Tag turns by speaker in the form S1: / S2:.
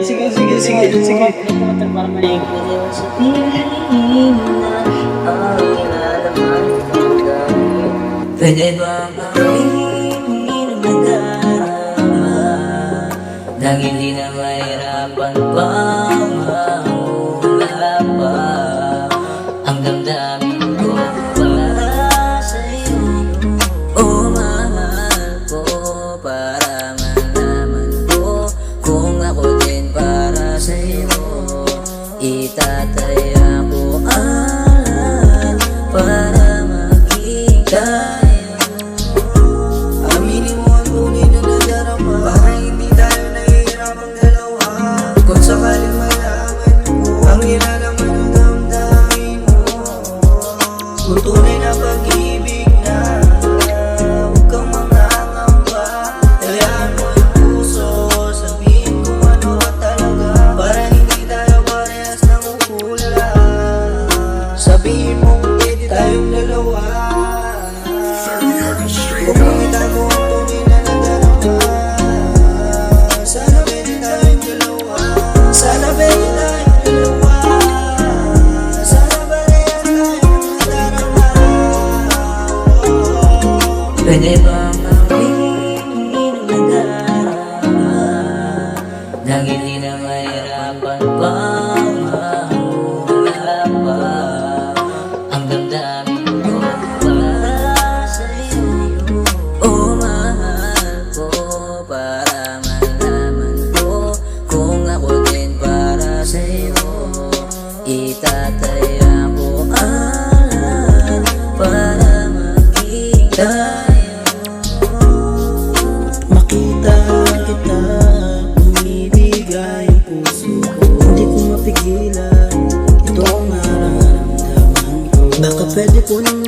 S1: Sige, sige, sige, sige.
S2: Para may sabihin na ang inalaman ng dahil. Pwede bang aminin ang nagdarama nang hindi na mahirapan pa mawala pa ang damdamin ko para sa'yo. Oh, mahal ko, para malaman ko kung ako din para sa'yo. Itataya ko ang lahat para maging tayo.
S1: Aminin mo ang tunay na nadarama para hindi tayo nahihirapang dalawa. Kung sakaling malaman mo ang nilalaman ng damdamin mo, kung tunay na pag-ibig na, huwag kang mangangamba. Talaan mo ang puso, sabihin kung ano ka talaga, para hindi tayo parehas ng ukula. Sabihin mo pwede tayong dalawa. Huwag mong itago ang tunay na nadarama. Sana pwede tayong dalawa. Sana pwede tayong dalawa. Sana parehas tayong nadarama.
S2: Pwede bang aminin ang nagdarama nang hindi na mahirapan pa mawala pa ang damdamin ko para sa'yo. Oh, mahal ko, para malaman ko kung ako din para sa'yo. Itataya ko ang lahat para maging tayo.
S1: Makita kita, bumibigay ang puso ko. Hindi ko mapigilan, ito ang nararamdaman ko. Baka pwede ko nang